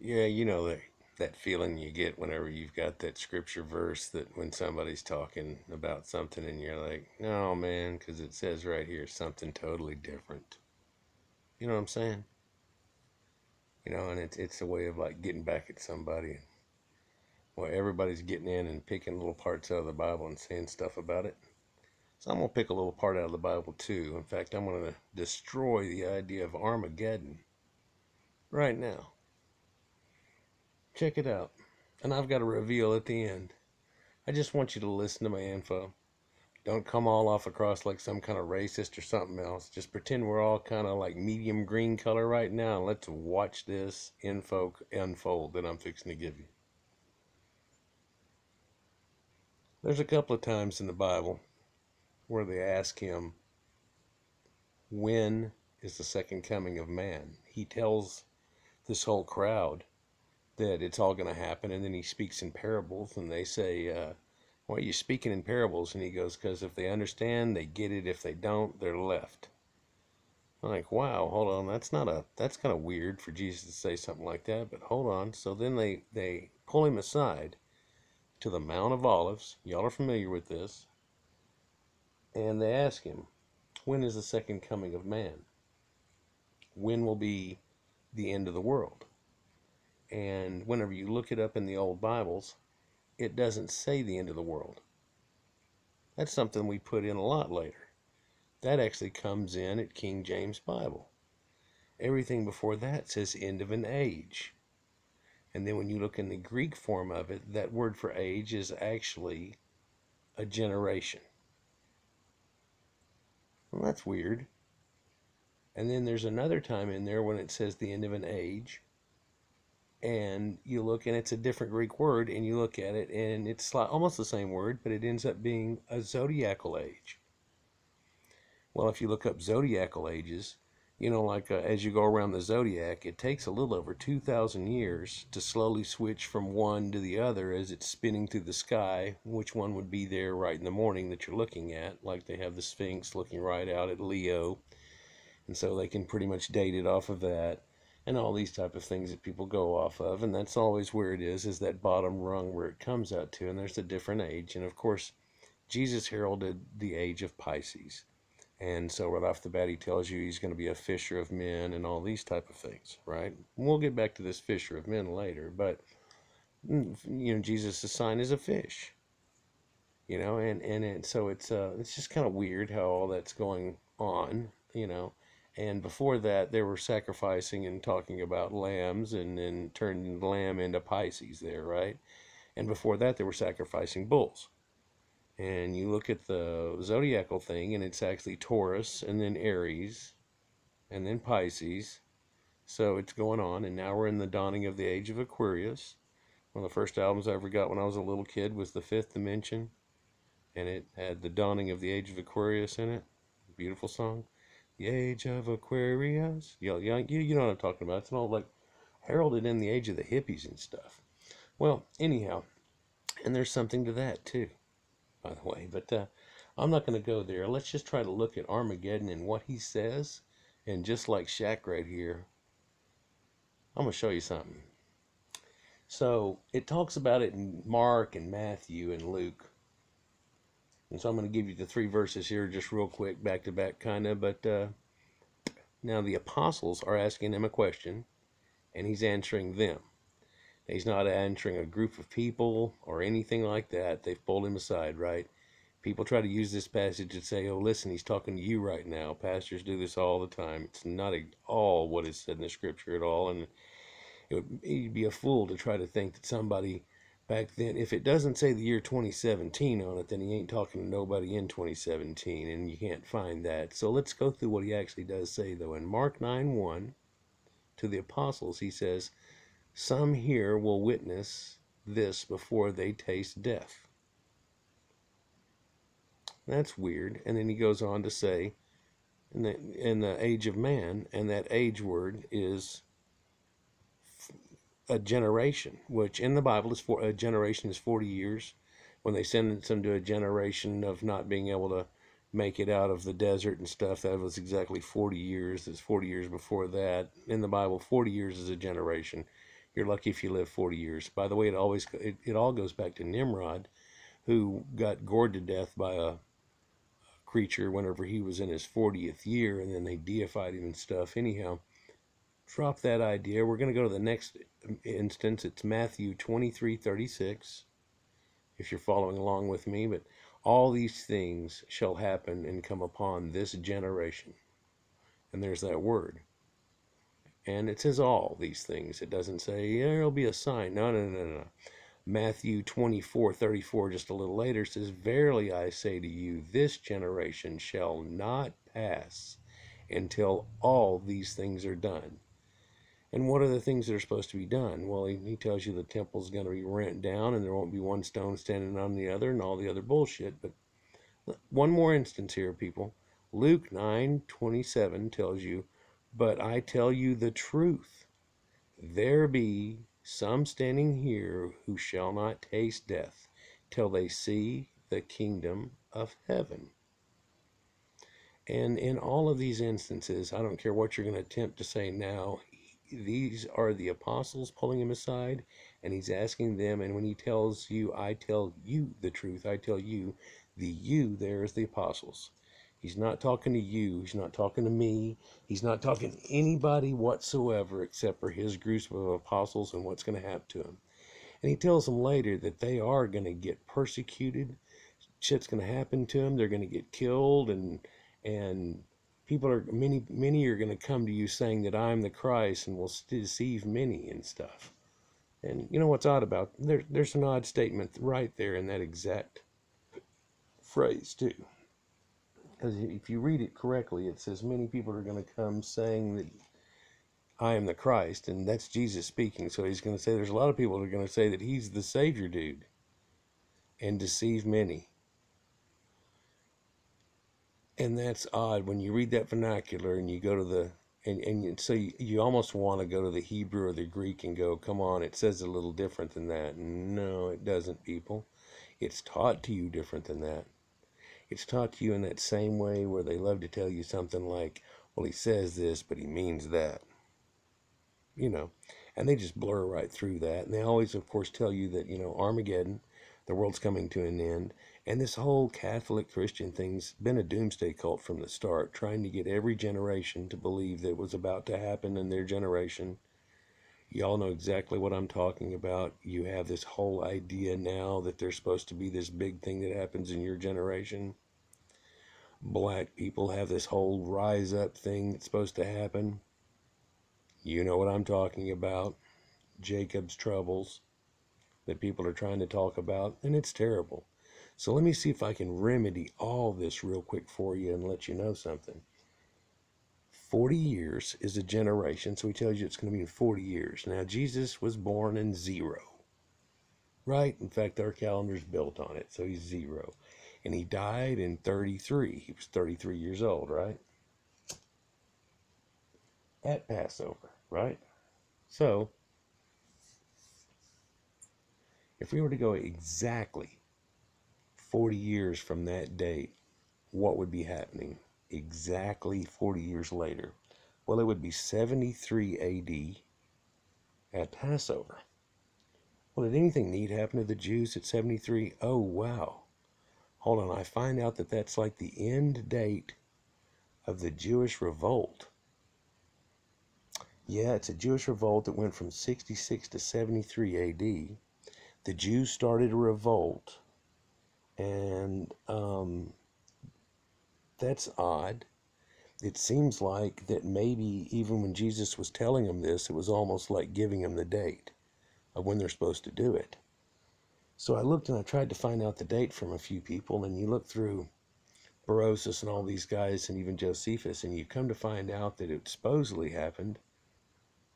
Yeah, you know that feeling you get whenever you've got that scripture verse that when somebody's talking about something and you're like, no, man, because it says right here something totally different. You know what I'm saying? You know, and it's a way of like getting back at somebody. Well, everybody's getting in and picking little parts out of the Bible and saying stuff about it. So I'm gonna pick a little part out of the Bible too. In fact, I'm gonna destroy the idea of Armageddon right now. Check it out. And I've got a reveal at the end. I just want you to listen to my info. Don't come all off across like some kind of racist or something else. Just pretend we're all kind of like medium green color right now, and let's watch this info unfold that I'm fixing to give you. There's a couple of times in the Bible where they ask him, when is the second coming of man? He tells this whole crowd that it's all going to happen, and then he speaks in parables, and they say, why are you speaking in parables? And he goes, because if they understand, they get it. If they don't, they're left. I'm like, wow, hold on, that's kind of weird for Jesus to say something like that, but hold on. So then they pull him aside to the Mount of Olives. Y'all are familiar with this. And they ask him, when is the second coming of man? When will be the end of the world? And whenever you look it up in the old Bibles, it doesn't say the end of the world. That's something we put in a lot later. That actually comes in at King James Bible. Everything before that says end of an age. And then when you look in the Greek form of it, that word for age is actually a generation. Well, that's weird. And then there's another time in there when it says the end of an age, and you look and it's a different Greek word, and you look at it and it's almost the same word, but it ends up being a zodiacal age. Well, if you look up zodiacal ages, you know, like as you go around the zodiac, it takes a little over 2,000 years to slowly switch from one to the other as it's spinning through the sky, which one would be there right in the morning that you're looking at. Like they have the Sphinx looking right out at Leo, and so they can pretty much date it off of that, and all these type of things that people go off of. And that's always where it is that bottom rung where it comes out to, and there's a different age. And of course, Jesus heralded the age of Pisces. And so right off the bat, he tells you he's going to be a fisher of men and all these type of things, right? We'll get back to this fisher of men later, but you know, Jesus' sign is a fish, you know, and so it's just kind of weird how all that's going on, you know. And before that, they were sacrificing and talking about lambs, and then turning the lamb into Pisces there, right? And before that, they were sacrificing bulls. And you look at the zodiacal thing, and it's actually Taurus, and then Aries, and then Pisces. So it's going on, and now we're in the dawning of the age of Aquarius. One of the first albums I ever got when I was a little kid was The Fifth Dimension, and it had the dawning of the age of Aquarius in it. Beautiful song. The age of Aquarius. You know what I'm talking about. It's all like heralded in the age of the hippies and stuff. Well, anyhow, and there's something to that too, by the way. But I'm not going to go there. Let's just try to look at Armageddon and what he says. And just like Shaq right here, I'm going to show you something. So it talks about it in Mark and Matthew and Luke. And so I'm going to give you the three verses here just real quick, back to back kind of. But now the apostles are asking him a question, and he's answering them. He's not answering a group of people or anything like that. They've pulled him aside, right? People try to use this passage and say, oh, listen, he's talking to you right now. Pastors do this all the time. It's not at all what is said in the scripture at all. And you'd be a fool to try to think that somebody back then, if it doesn't say the year 2017 on it, then he ain't talking to nobody in 2017, and you can't find that. So let's go through what he actually does say, though. In Mark 9:1, to the apostles, he says, some here will witness this before they taste death. That's weird. And then he goes on to say, in the age of man, and that age word is a generation, which in the Bible is for a generation is 40 years. When they sentence them to a generation of not being able to make it out of the desert and stuff, that was exactly 40 years. It's 40 years before that. In the Bible, 40 years is a generation. You're lucky if you live 40 years. By the way, it all goes back to Nimrod, who got gored to death by a creature whenever he was in his 40th year, and then they deified him and stuff. Anyhow, drop that idea. We're going to go to the next instance. It's Matthew 23:36, if you're following along with me. But all these things shall happen and come upon this generation. And there's that word. And it says all these things. It doesn't say, yeah, there'll be a sign. No, no, no, no. Matthew 24:34, just a little later, says, verily I say to you, this generation shall not pass until all these things are done. And what are the things that are supposed to be done? Well, he tells you the temple's going to be rent down and there won't be one stone standing on the other and all the other bullshit. But one more instance here, people. Luke 9:27 tells you, but I tell you the truth. There be some standing here who shall not taste death till they see the kingdom of heaven. And in all of these instances, I don't care what you're going to attempt to say now, these are the apostles pulling him aside, and he's asking them, and when he tells you, I tell you the truth, I tell you, the you there is the apostles. He's not talking to you, he's not talking to me, he's not talking to anybody whatsoever except for his group of apostles and what's going to happen to them. And he tells them later that they are going to get persecuted, shit's going to happen to them, they're going to get killed, and people are, many are going to come to you saying that I'm the Christ and will deceive many and stuff. And you know what's odd about there's an odd statement right there in that exact phrase too. Because if you read it correctly, it says many people are going to come saying that I am the Christ, and that's Jesus speaking. So he's going to say there's a lot of people that are going to say that he's the Savior dude and deceive many. And that's odd when you read that vernacular and you go to the, and so you almost want to go to the Hebrew or the Greek and go, come on, it says a little different than that. No, it doesn't, people. It's taught to you different than that. It's taught to you in that same way where they love to tell you something like, well, he says this, but he means that. You know, and they just blur right through that. And they always, of course, tell you that, you know, Armageddon, the world's coming to an end. And this whole Catholic Christian thing's been a doomsday cult from the start, trying to get every generation to believe that it was about to happen in their generation. Y'all know exactly what I'm talking about. You have this whole idea now that there's supposed to be this big thing that happens in your generation. Black people have this whole rise up thing that's supposed to happen. You know what I'm talking about. Jacob's troubles that people are trying to talk about, and it's terrible. So let me see if I can remedy all this real quick for you and let you know something. 40 years is a generation, so he tells you it's going to be in 40 years. Now, Jesus was born in 0, right? In fact, our calendar's built on it, so he's 0. And he died in 33. He was 33 years old, right? At Passover, right? So, if we were to go exactly 40 years from that date, what would be happening exactly 40 years later? Well, it would be 73 AD at Passover. Well, did anything neat happen to the Jews at 73? Oh, wow. Hold on, I find out that that's like the end date of the Jewish revolt. Yeah, it's a Jewish revolt that went from 66 to 73 AD. The Jews started a revolt, and that's odd. It seems like that maybe even when Jesus was telling them this, it was almost like giving them the date of when they're supposed to do it. So I looked and I tried to find out the date from a few people, and you look through Berosus and all these guys and even Josephus, and you come to find out that it supposedly happened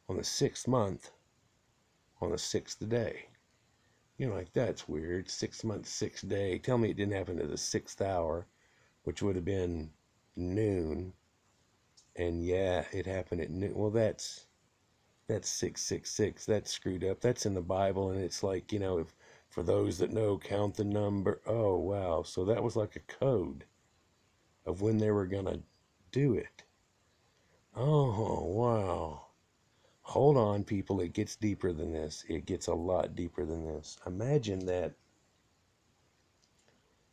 on the 6th month, on the 6th day. You know, like, that's weird. 6 months, 6th day. Tell me it didn't happen to the 6th hour, which would have been noon. And yeah, it happened at noon. Well, that's 666. That's screwed up. That's in the Bible, and it's like, you know, if for those that know, count the number. Oh, wow. So that was like a code of when they were going to do it. Oh, wow. Hold on, people. It gets deeper than this. It gets a lot deeper than this. Imagine that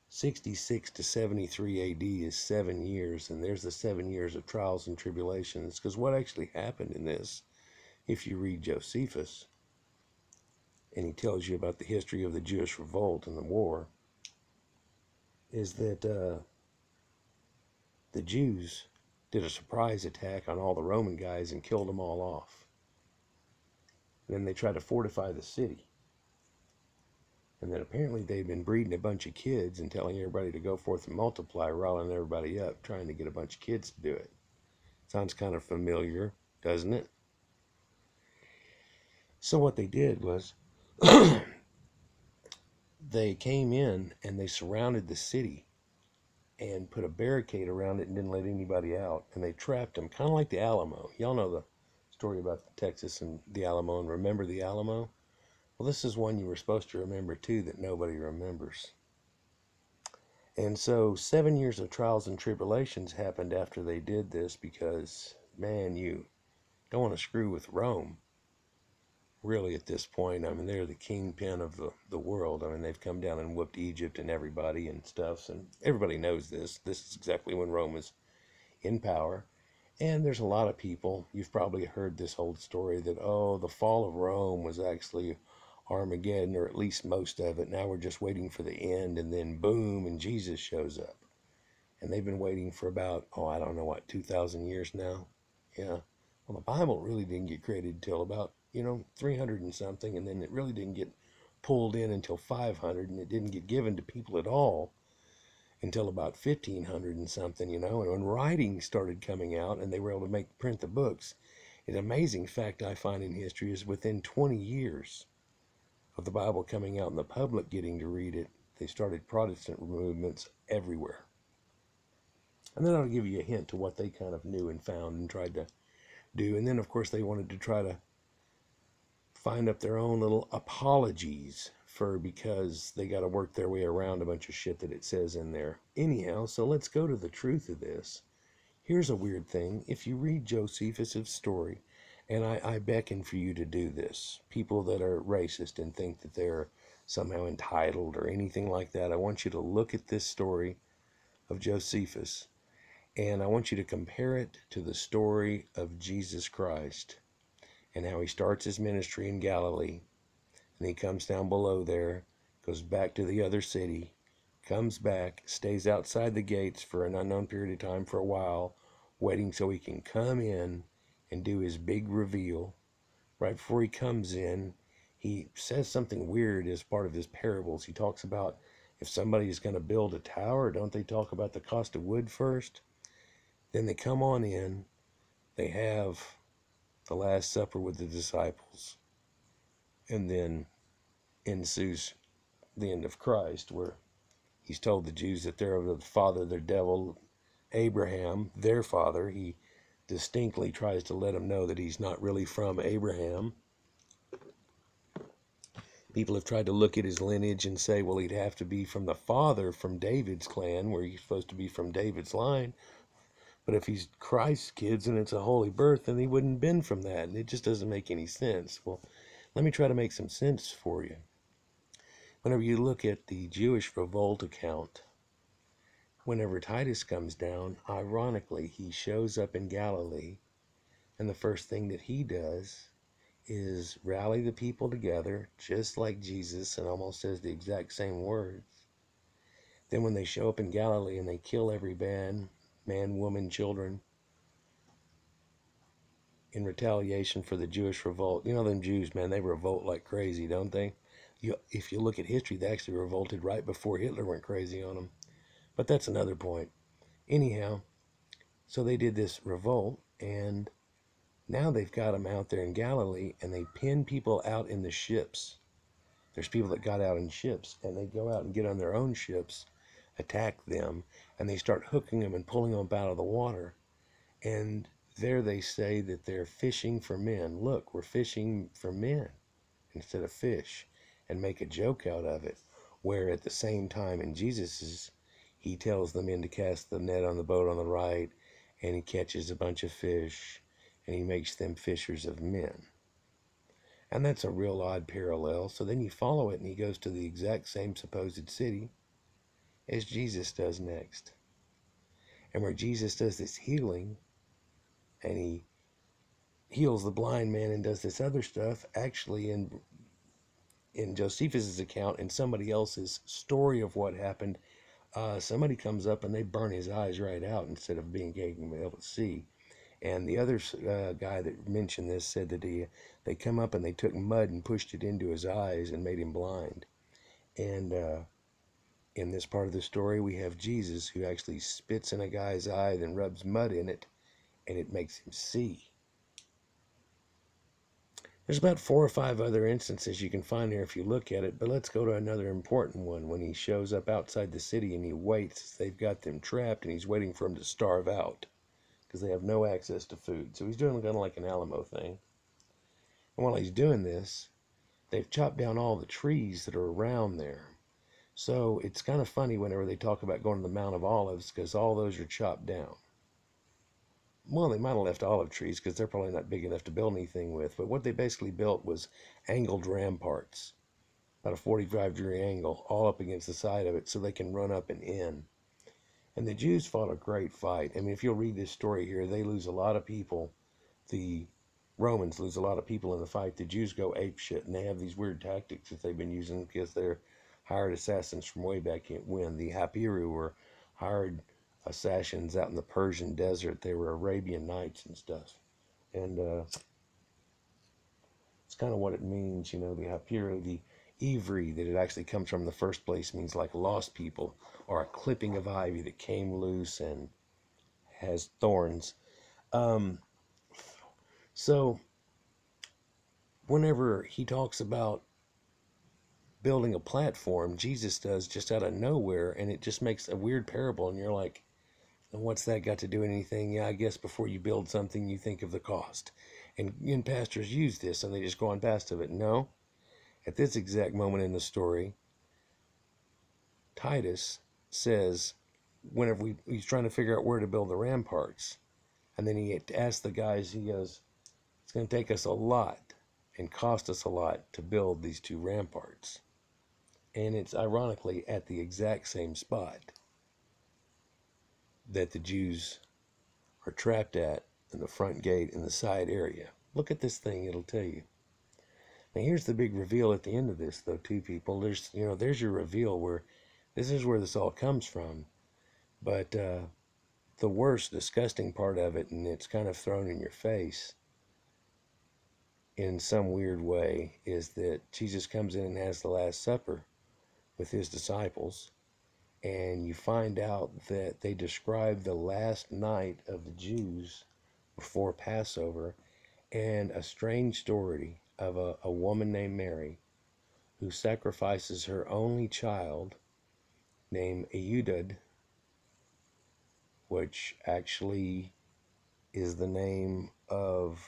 66 to 73 AD is 7 years, and there's the 7 years of trials and tribulations. Because what actually happened in this, if you read Josephus, and he tells you about the history of the Jewish revolt and the war, is that the Jews did a surprise attack on all the Roman guys and killed them all off. And then they tried to fortify the city. And then apparently they'd been breeding a bunch of kids and telling everybody to go forth and multiply, riling everybody up, trying to get a bunch of kids to do it. Sounds kind of familiar, doesn't it? So what they did was they came in and they surrounded the city and put a barricade around it and didn't let anybody out. And they trapped them, kind of like the Alamo. Y'all know the story about Texas and the Alamo, and remember the Alamo? Well, this is one you were supposed to remember too that nobody remembers. And so 7 years of trials and tribulations happened after they did this because, man, you don't want to screw with Rome. Really, at this point, I mean, they're the kingpin of the world. I mean, they've come down and whooped Egypt and everybody and stuff. And everybody knows this. This is exactly when Rome was in power. And there's a lot of people, you've probably heard this old story that, oh, the fall of Rome was actually Armageddon, or at least most of it. Now we're just waiting for the end, and then boom, and Jesus shows up. And they've been waiting for about, oh, I don't know what, 2,000 years now? Yeah. Well, the Bible really didn't get created until about, 300 and something, and then it really didn't get pulled in until 500, and it didn't get given to people at all until about 1500 and something, and when writing started coming out and they were able to print the books. An amazing fact I find in history is within 20 years of the Bible coming out and the public getting to read it, they started Protestant movements everywhere. And then I'll give you a hint to what they kind of knew and found and tried to do. And then, of course, they wanted to try to find up their own little apologies because they got to work their way around a bunch of shit that it says in there. Anyhow, so let's go to the truth of this. Here's a weird thing. If you read Josephus' story, and I beckon for you to do this, people that are racist and think that they're somehow entitled or anything like that, I want you to look at this story of Josephus, and I want you to compare it to the story of Jesus Christ and how he starts his ministry in Galilee, and he comes down below there, goes back to the other city, comes back, stays outside the gates for an unknown period of time for a while, waiting so he can come in and do his big reveal. Right before he comes in, he says something weird as part of his parables. He talks about if somebody is going to build a tower, don't they talk about the cost of wood first? Then they come on in, they have the Last Supper with the disciples, and then ensues the end of Christ, where he's told the Jews that they're of the father of their devil, Abraham, their father. He distinctly tries to let them know that he's not really from Abraham. People have tried to look at his lineage and say, well, he'd have to be from the father, from David's clan, where he's supposed to be from David's line. But if he's Christ's kids and it's a holy birth, then he wouldn't have been from that. And it just doesn't make any sense. Well, let me try to make some sense for you. Whenever you look at the Jewish revolt account, whenever Titus comes down, ironically, he shows up in Galilee, and the first thing that he does is rally the people together, just like Jesus, and almost says the exact same words. Then when they show up in Galilee and they kill every man, woman, children, in retaliation for the Jewish revolt. Them Jews, man, they revolt like crazy, don't they? If you look at history, they actually revolted right before Hitler went crazy on them. But that's another point. Anyhow, so they did this revolt, and now they've got them out there in Galilee, and they pin people out in the ships. There's people that got out in ships, and they go out and get on their own ships, attack them, and they start hooking them and pulling them up out of the water. And there they say that they're fishing for men. Look, we're fishing for men instead of fish, and make a joke out of it. Where at the same time in Jesus's, he tells the men to cast the net on the boat on the right, and he catches a bunch of fish, and he makes them fishers of men. And that's a real odd parallel. So then you follow it, and he goes to the exact same supposed city as Jesus does next. And where Jesus does this healing, and he heals the blind man and does this other stuff, actually in Josephus' account, in somebody else's story of what happened, somebody comes up and they burn his eyes right out instead of being able to see. And the other guy that mentioned this said that they come up and they took mud and pushed it into his eyes and made him blind. And in this part of the story, we have Jesus who actually spits in a guy's eye, then rubs mud in it, and it makes him see. There's about 4 or 5 other instances you can find here if you look at it, but let's go to another important one. When he shows up outside the city and he waits, they've got them trapped, and he's waiting for them to starve out because they have no access to food. So he's doing kind of like an Alamo thing. And while he's doing this, they've chopped down all the trees that are around there. So it's kind of funny whenever they talk about going to the Mount of Olives, because all those are chopped down. Well, they might have left olive trees because they're probably not big enough to build anything with. But what they basically built was angled ramparts, about a 45-degree angle, all up against the side of it so they can run up and in. And the Jews fought a great fight. I mean, if you'll read this story here, they lose a lot of people. The Romans lose a lot of people in the fight. The Jews go apeshit, and they have these weird tactics that they've been using because they're hired assassins from way back when. The Hapiru were hired assassins out in the Persian desert. They were Arabian Nights and stuff. And it's kind of what it means, you know, the Hapiru, the Ivri that it actually comes from in the first place means like lost people, or a clipping of ivy that came loose and has thorns. So whenever he talks about building a platform, Jesus does just out of nowhere, and it just makes a weird parable, and you're like, what's that got to do with anything? Yeah, I guess before you build something, you think of the cost. And pastors use this, and they just go on past of it. No, at this exact moment in the story, Titus says, whenever he's trying to figure out where to build the ramparts, and then he asks the guys, he goes, it's going to take us a lot and cost us a lot to build these 2 ramparts. And it's ironically at the exact same spot that the Jews are trapped at, in the front gate in the side area. Look at this thing, it'll tell you. Now here's the big reveal at the end of this, though, too, people. There's your reveal where this is where this all comes from. But the worst, disgusting part of it, and it's kind of thrown in your face in some weird way, is that Jesus comes in and has the Last Supper with his disciples, and you find out that they describe the last night of the Jews before Passover, and a strange story of a woman named Mary who sacrifices her only child named Eudad, which actually is the name of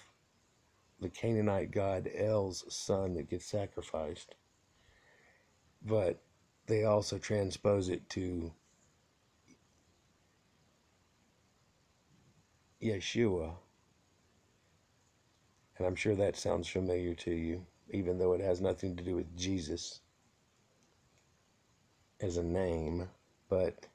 the Canaanite god El's son that gets sacrificed. But they also transpose it to Yeshua, and I'm sure that sounds familiar to you, even though it has nothing to do with Jesus as a name. But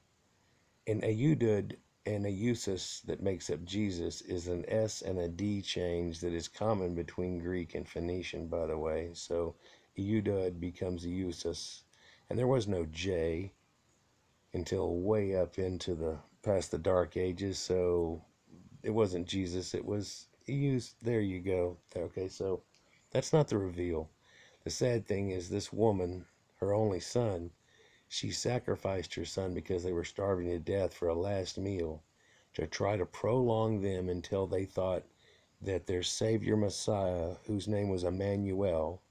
an Eudad and a Eusus that makes up Jesus is an S and a D change that is common between Greek and Phoenician, by the way. So Eudad becomes Eusus, and there was no J until way up into the past the Dark Ages. So it wasn't Jesus, it was Eus. There you go. Okay, so that's not the reveal. The sad thing is, this woman, her only son, she sacrificed her son because they were starving to death for a last meal, to try to prolong them until they thought that their Savior Messiah, whose name was Emmanuel,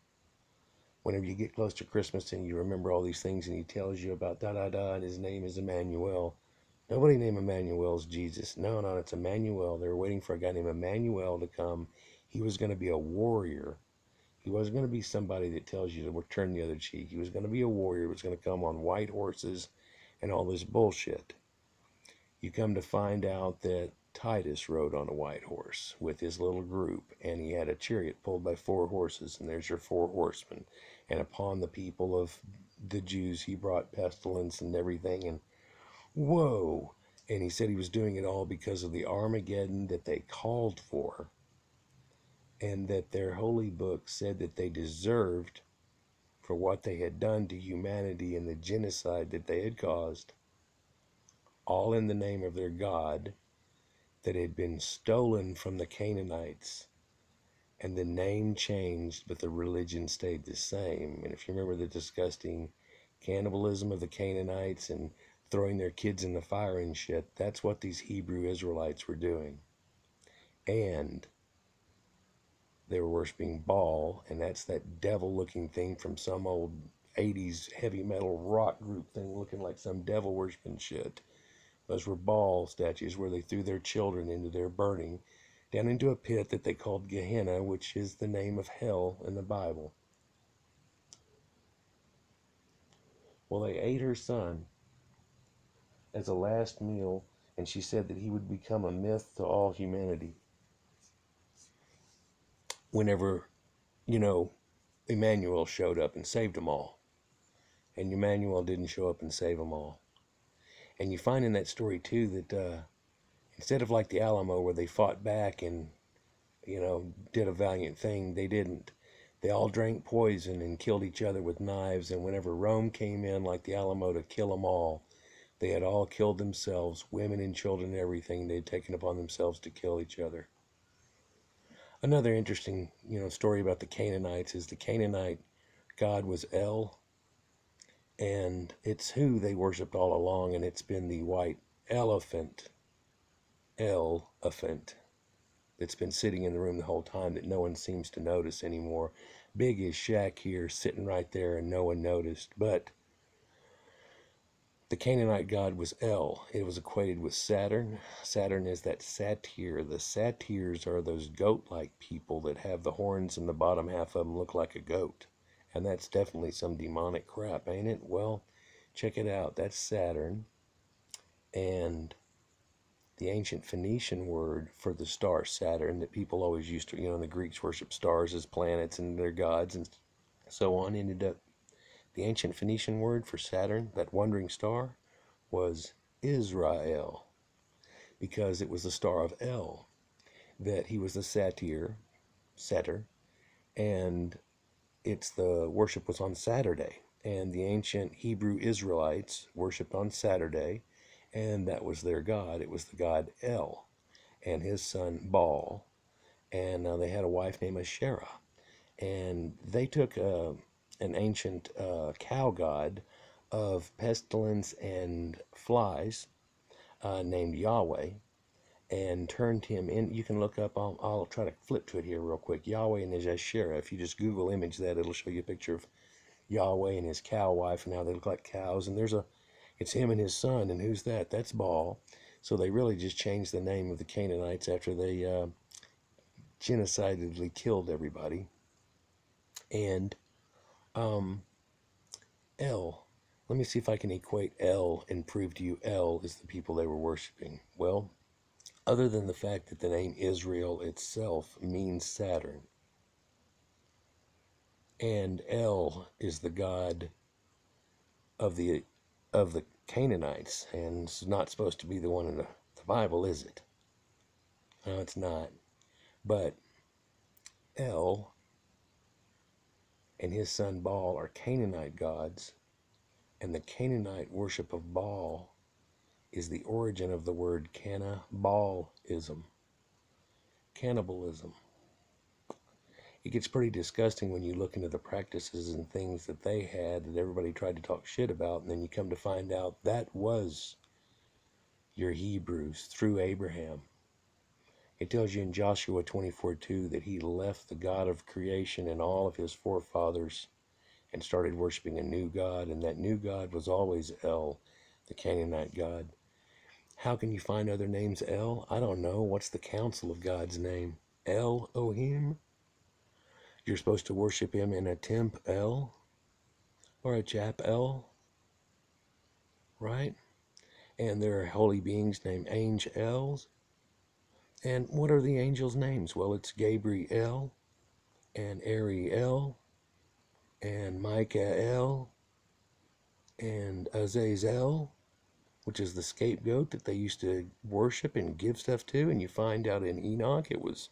whenever you get close to Christmas and you remember all these things and he tells you about da-da-da and his name is Emmanuel. Nobody named Emmanuel is Jesus. No, it's Emmanuel. They were waiting for a guy named Emmanuel to come. He was going to be a warrior. He wasn't going to be somebody that tells you to turn the other cheek. He was going to be a warrior. He was going to come on white horses and all this bullshit. You come to find out that Titus rode on a white horse with his little group, and he had a chariot pulled by 4 horses, and there's your 4 horsemen. And upon the people of the Jews he brought pestilence and everything, and whoa! And he said he was doing it all because of the Armageddon that they called for, and that their holy book said that they deserved for what they had done to humanity and the genocide that they had caused, all in the name of their God that had been stolen from the Canaanites, and the name changed, but the religion stayed the same. And if you remember the disgusting cannibalism of the Canaanites and throwing their kids in the fire and shit, that's what these Hebrew Israelites were doing. And they were worshiping Baal, and that's that devil-looking thing from some old 80s heavy metal rock group thing looking like some devil worshiping shit. Those were Baal statues where they threw their children into their burning, down into a pit that they called Gehenna, which is the name of hell in the Bible. Well, they ate her son as a last meal, and she said that he would become a myth to all humanity. Whenever, Emmanuel showed up and saved them all. And Emmanuel didn't show up and save them all. And you find in that story, too, that instead of like the Alamo where they fought back and, did a valiant thing, they didn't. They all drank poison and killed each other with knives. And whenever Rome came in, like the Alamo, to kill them all, they had all killed themselves, women and children and everything. They had taken upon themselves to kill each other. Another interesting, story about the Canaanites is the Canaanite god was El, and it's who they worshipped all along, and it's been the white elephant, that's been sitting in the room the whole time that no one seems to notice anymore. Big as Shaq here, sitting right there, and no one noticed. But the Canaanite god was El. It was equated with Saturn. Saturn is that satyr. The satyrs are those goat-like people that have the horns and the bottom half of them look like a goat. And that's definitely some demonic crap, ain't it? Well, check it out. That's Saturn. And the ancient Phoenician word for the star Saturn that people always used to, the Greeks worship stars as planets and their gods and so on, ended up, the ancient Phoenician word for Saturn, that wandering star, was Israel, because it was the star of El, that he was the satyr, and the worship was on Saturday, and the ancient Hebrew Israelites worshipped on Saturday, and that was their god. It was the god El, and his son Baal, and they had a wife named Asherah, and they took an ancient cow god of pestilence and flies named Yahweh, and turned him in. You can look up, I'll try to flip to it here real quick. Yahweh and his Asherah. If you just Google image that, it'll show you a picture of Yahweh and his cow wife, and how they look like cows. And it's him and his son, and who's that? That's Baal. So they really just changed the name of the Canaanites after they genocidally killed everybody. And El, let me see if I can equate El and prove to you El is the people they were worshiping. Well, other than the fact that the name Israel itself means Saturn, and El is the god of the Canaanites, and it's not supposed to be the one in the Bible, is it? No, it's not. But El and his son Baal are Canaanite gods, and the Canaanite worship of Baal is the origin of the word cannibalism. Cannibalism. It gets pretty disgusting when you look into the practices and things that they had that everybody tried to talk shit about, and then you come to find out that was your Hebrews through Abraham. It tells you in Joshua 24:2 that he left the God of creation and all of his forefathers and started worshiping a new God, and that new God was always El, the Canaanite God. How can you find other names El? I don't know. What's the council of God's name? Elohim? You're supposed to worship him in a temp El or a chapel, right? And there are holy beings named angels. And what are the angels' names? Well, it's Gabriel and Ariel and Michael and Azazel, which is the scapegoat that they used to worship and give stuff to. And you find out in Enoch it was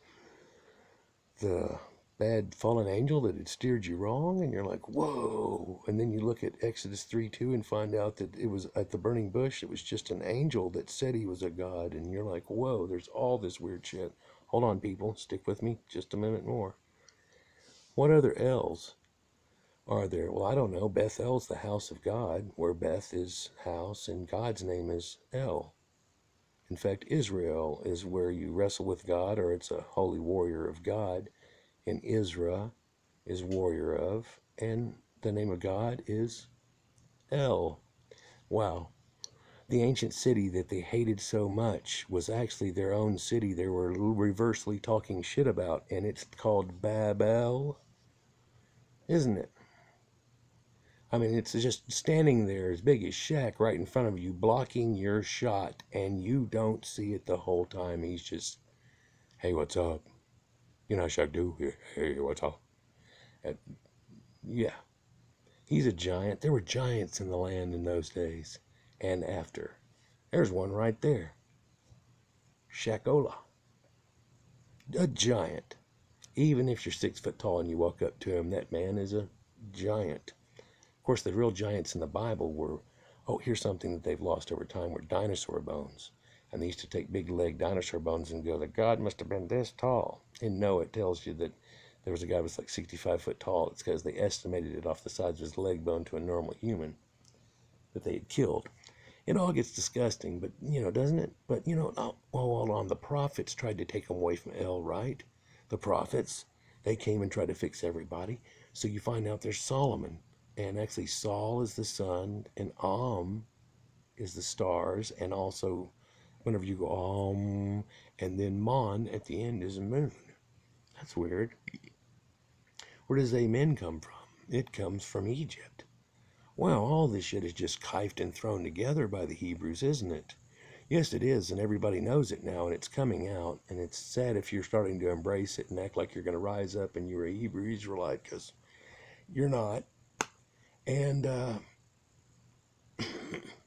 the bad fallen angel that had steered you wrong, and you're like, whoa. And then you look at Exodus 3:2 and find out that it was at the burning bush, it was just an angel that said he was a god. And you're like, whoa, there's all this weird shit. Hold on, people, stick with me just a minute more. What other L's are there? Well, I don't know. Bethel's the house of God, where Beth is house and God's name is El. In fact, Israel is where you wrestle with God, or it's a holy warrior of God. And Isra is warrior of, and the name of God is El. Wow. The ancient city that they hated so much was actually their own city they were reversely talking shit about, and it's called Babel, isn't it? I mean, it's just standing there as big as Shaq right in front of you, blocking your shot, and you don't see it the whole time. He's just, hey, what's up? You know how Shaq do? Hey, what's up? And, yeah, he's a giant. There were giants in the land in those days and after. There's one right there. Shakola. A giant. Even if you're 6 foot tall and you walk up to him, that man is a giant. Of course, the real giants in the Bible were, oh, here's something that they've lost over time, were dinosaur bones. And they used to take big leg dinosaur bones and go, the God must have been this tall. And no, it tells you that there was a guy who was like 65 foot tall. It's because they estimated it off the size of his leg bone to a normal human that they had killed. It all gets disgusting, but, doesn't it? But, oh, hold on. The prophets tried to take them away from El, right? The prophets, they came and tried to fix everybody. So you find out there's Solomon. And actually, Sol is the sun, and is the stars, and also, whenever you go and then Mon at the end is a moon. That's weird. Where does Amen come from? It comes from Egypt. Well, all this shit is just kifed and thrown together by the Hebrews, isn't it? Yes, it is, and everybody knows it now, and it's coming out, and it's sad if you're starting to embrace it and act like you're going to rise up and you're a Hebrew Israelite, because you're not. And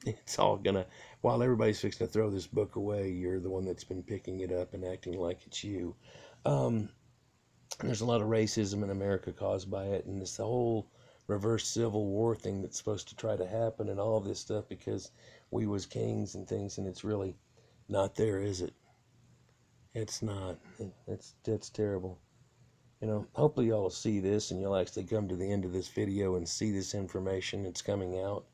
it's all gonna, while everybody's fixing to throw this book away, you're the one that's been picking it up and acting like it's you. There's a lot of racism in America caused by it, and this whole reverse civil war thing that's supposed to try to happen and all this stuff because we was kings and things, and it's really not there, is it? It's not. It's terrible. Hopefully y'all will see this and you'll actually come to the end of this video and see this information that's coming out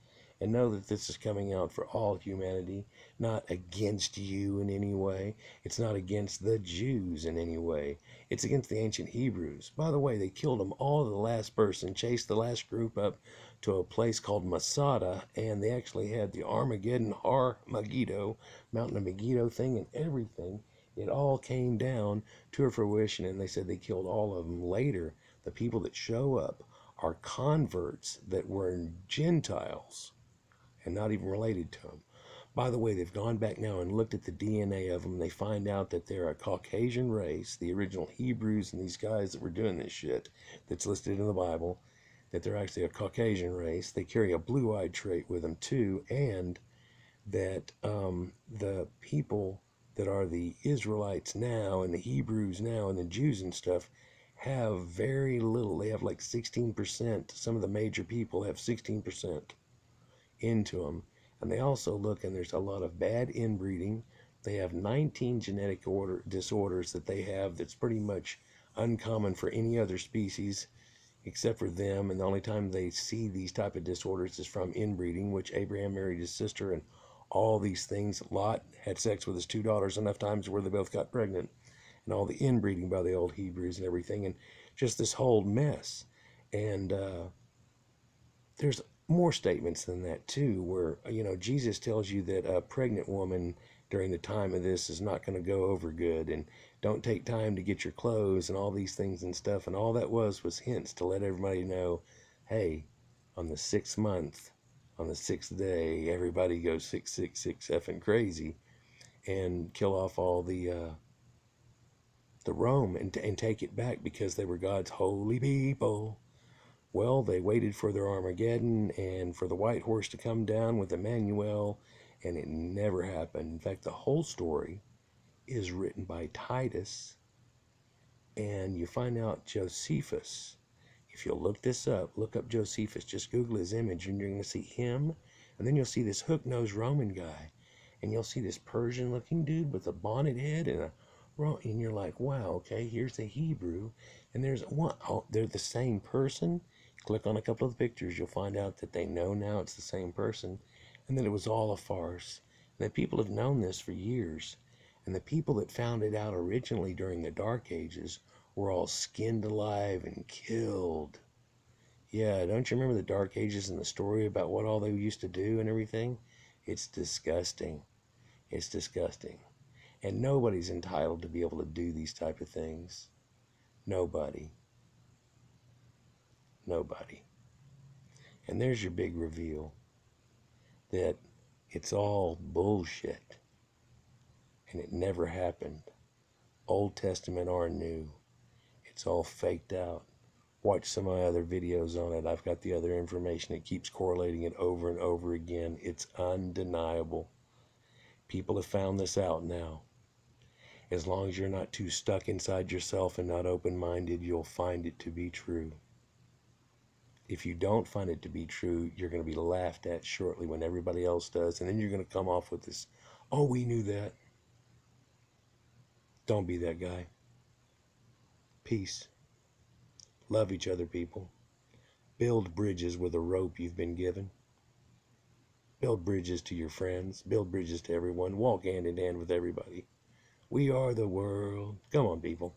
and know that this is coming out for all humanity, not against you in any way. It's not against the Jews in any way. It's against the ancient Hebrews. By the way, they killed them all to the last person, chased the last group up to a place called Masada, and they actually had the Armageddon, Megiddo, Mountain of Megiddo thing and everything. It all came down to a fruition, and they said they killed all of them. Later, the people that show up are converts that were Gentiles and not even related to them. By the way, they've gone back now and looked at the DNA of them. They find out that they're a Caucasian race, the original Hebrews and these guys that were doing this shit that's listed in the Bible, that they're actually a Caucasian race. They carry a blue-eyed trait with them too, and that the people that are the Israelites now and the Hebrews now and the Jews and stuff have very little. They have like 16%. Some of the major people have 16% into them. And they also look, and there's a lot of bad inbreeding. They have 19 genetic disorders that they have that's pretty much uncommon for any other species except for them. And the only time they see these type of disorders is from inbreeding, which Abraham married his sister and all these things. Lot had sex with his 2 daughters enough times where they both got pregnant, and all the inbreeding by the old Hebrews and everything, and just this whole mess. And there's more statements than that too, where Jesus tells you that a pregnant woman during the time of this is not going to go over good, and don't take time to get your clothes and all these things and stuff. And all that was hints to let everybody know, hey, on the 6th month, on the 6th day, everybody goes 666 effing crazy and kill off all the to Rome and take it back because they were God's holy people. Well, they waited for their Armageddon and for the white horse to come down with Emmanuel, and it never happened. In fact, the whole story is written by Titus, and you find out Josephus. If you'll look this up, look up Josephus, just Google his image, and you're going to see him, and then you'll see this hook-nosed Roman guy, and you'll see this Persian-looking dude with a bonnet head and you're like, wow, okay, here's the Hebrew, and there's one, oh, they're the same person. Click on a couple of the pictures, you'll find out that they know now it's the same person, and that it was all a farce, and that people have known this for years, and the people that found it out originally during the Dark Ages were all skinned alive and killed. Yeah, don't you remember the Dark Ages and the story about what all they used to do and everything? It's disgusting. It's disgusting. And nobody's entitled to be able to do these type of things. Nobody. Nobody. And there's your big reveal that it's all bullshit and it never happened. Old Testament or New. It's all faked out. Watch some of my other videos on it. I've got the other information. It keeps correlating it over and over again. It's undeniable. People have found this out now. As long as you're not too stuck inside yourself and not open-minded, you'll find it to be true. If you don't find it to be true, you're going to be laughed at shortly when everybody else does, and then you're going to come off with this, oh, we knew that. Don't be that guy. Peace. Love each other, people. Build bridges with a rope you've been given. Build bridges to your friends. Build bridges to everyone. Walk hand in hand with everybody. We are the world. Come on, people.